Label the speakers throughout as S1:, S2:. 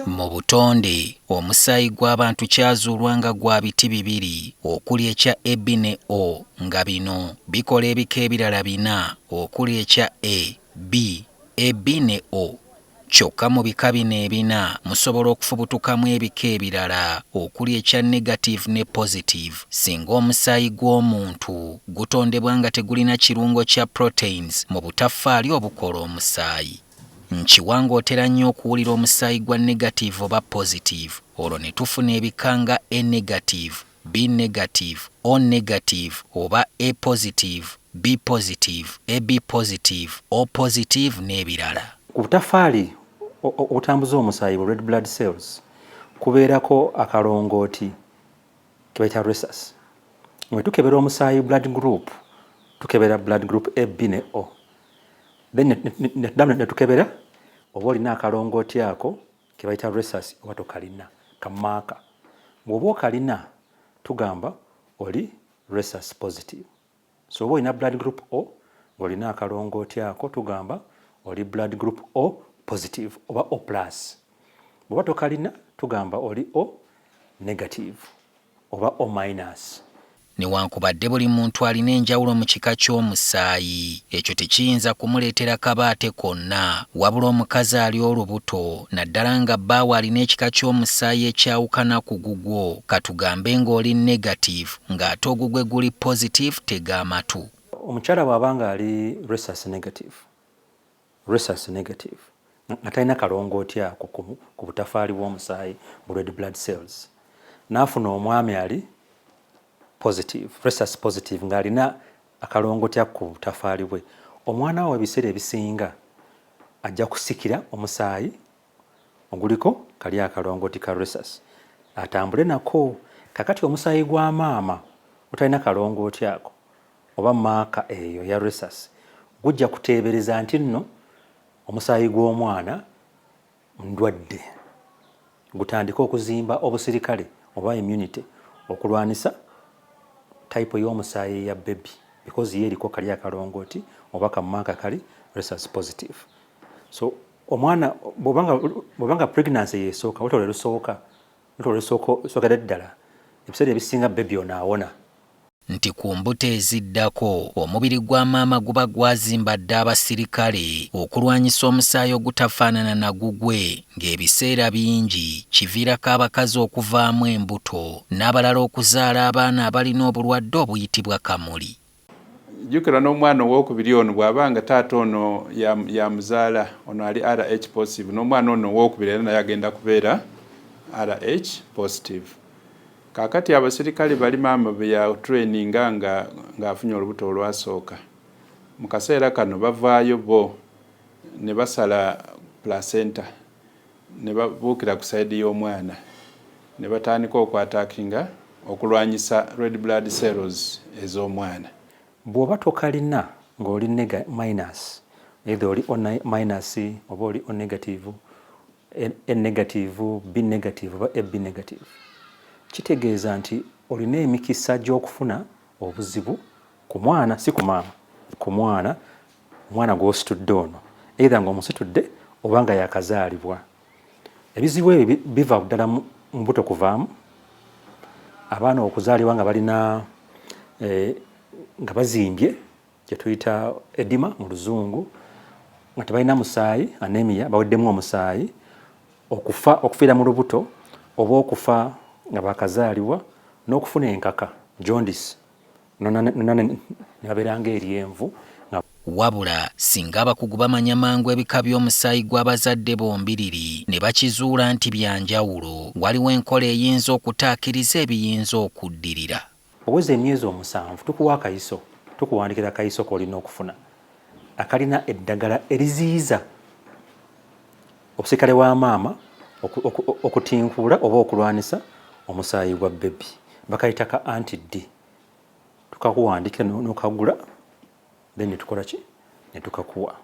S1: Mu butonde omusaayi gw'abantu kyazuulwa nga gwa biti bibiri okuli ekya AB ne O nga bino bikola ebika ebirala bina okuli ekya A, B, AB ne O. Kyokka mu bika bino ebina musobola okufubutukamu ebika ebirala okuli ekya negative ne positive singa omusaayi gw'omuntu gutondebwa nga tegulina kirungo kya proteins mu butaffaali obukola omusaayi. Nkiwanga otera nnyo okuwulira omusaayi gwa negative oba positive olwo ne tufuna ebika nga A negative, B negative, O negative oba A positive, B positive, AB positive, O positive n'ebirala.
S2: Ku butaffaali obutambuza omusaayi red blood cells kubeerako akalongooti ke bayita rhesus. Bwe tukebera omusaayi blood group tukebera blood group AB ne O. Then ne tukebera oba olina akalongooti ako ke bayita rhesus oba tokalina kamaaka. Bw'oba okalina tugamba oli rhesus positive. So oba olina blood group O ng'olina akalongooti ako tugamba oli blood group O positive oba O plus. Bw'oba tokalina tugamba oli O negative oba O minus.
S1: Newankubadde buli muntu alina enjawulo mu kika ky'omusaayi, ekyo tekiyinza kumuleetera kabaate konna, wabula omukazi ali olubuto naddala nga bbaawe alina ekika ky'omusaayi ekyawukana ku gugwo, katugambe ng'oli negative ng'ate ogugwe guli positive tega amatu.
S2: Omukyala bw'abanga ali rhesus negative nga talina kalongooti ako ku butaffaali bw'omusaayi mu red blood cells, n'afuna omwami ali positive, rhesus positive ng'alina akalongooti ako ku butaffaali bwe, omwana we ebiseera ebisinga ajja kusikira omusaayi oguliko kali akalongooti ka rhesus atambule nako. Kakati omusaayi gwa maama otalina kalongooti ako oba maaka eyo ya rhesus gujja kuteebereza nti nno omusaayi gw'omwana ndwadde, gutandika okuzimba obusirikale oba immunity okulwanisa type y'omusaayi ya baby because ye eriko kali akalongooti oba kamaaka kali rhesus positive. So omwana bw'obanga pregnancy yesooka sookera ddala ebiseera ebisinga baby onaawona.
S1: Nti ku mbuto eziddako omubiri gwa maama guba gwazimba dda abasirikale okulwanyisa omusaayi ogutafaanana na gugwe, ng'ebiseera bingi kiviirako abakazi okuvaamu embuto n'abalala okuzaala abaana abalina obulwadde obuyitibwa kamuli.
S3: Jjukira n'omwana owookubiri ono bw'abanga taata ono yamuzaala ono ali RH positive, n'omwana ono owookubiri era naye agenda kubeera RH positive. Kakati abasirikale bali maama be ya traininga ng'afunye olubuto olwasooka. Mu kaseera kano bavaayo bo ne basala placenta ne babuukira ku sayidi y'omwana ne batandika okwataakinga okulwanyisa red blood cells ez'omwana.
S2: Bw'oba tokalina ng'oli minus, either oli O minus oba oli O negative, A negative, B negative oba AB negative, kitegeeza nti olina emikisa gy'okufuna obuzibu ku mwana, si ku maama, ku mwana gw'ositudde ono, either ng'omusitudde oba nga yakazaalibwa. Ebizibu ebyo biva ddala mu mbuto kuvaamu, abaana okuzaalibwa nga balina nga bazimbye kye tuyita edema mu luzungu, nga tebalina musaayi, anemia, baweddemu omusaayi, okufiira mu lubuto oba okufa nga bakazaalibwa, n'okufuna enkaka jaundice ne babeera ng'eryenvu.
S1: Wabula singa abakugu bamanya mangu ebika by'omusaayi gw'abazadde bombiriri ne bakizuula nti byanjawulo, waliwo enkola eyinza okutaakiriza ebiyinza okuddirira.
S2: Oweza emyezi 7 tukuwa akayiso, tukuwandikira akayiso k'olina okufuna akalina eddagala eriziyiza obusirikale wa maama okutinkuula oba okulwanisa omusaayi gwa baby, bakayita ka anti-D. Tukakuwandikira n'okagula, then ne tukola ki? Ne tukakuwa.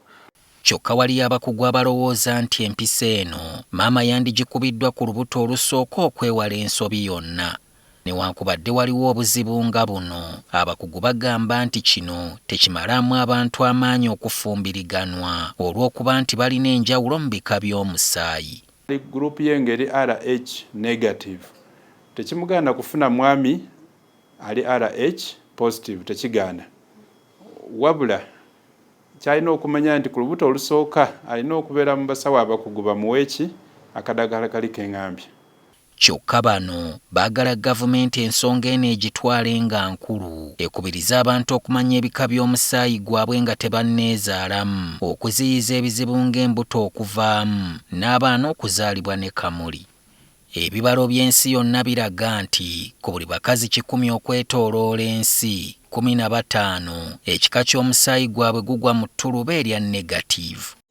S1: Kyokka waliyo abakugu abalowooza nti empisa eno maama yandigikubiddwa ku lubuto olusooka okwewala ensobi yonna. Newankubadde waliwo obuzibu nga buno, abakugu bagamba nti kino tekimalamu abantu amaanyi okufumbiriganwa olw'okuba nti balina enjawulo mu bika by'omusaayi.
S3: group y'engeri RH negative tekimuganda kufuna mwami ali RH positive tekigaana wabula kyalina okumanya nti ku lubuto olusooka alina okubeera mu basawo abakugu bamuweeki akadagala kali k'engambye.
S1: Kyokka bano baagala gavumenti ensonga eno egitwale nga nkulu ekubiriza abantu okumanya ebika by'omusaayi gwabwe nga tebanneezaalamu okuziyiza ebizibu ng'embuto okuvaamu n'abaana okuzaalibwa ne kamuli. Ebibalo by'ensi yonna biraga nti ku buli bakazi 100 okwetooloola ensi 15 ekika ky'omusaayi gwabwe gugwa mu ttuluba erya negative.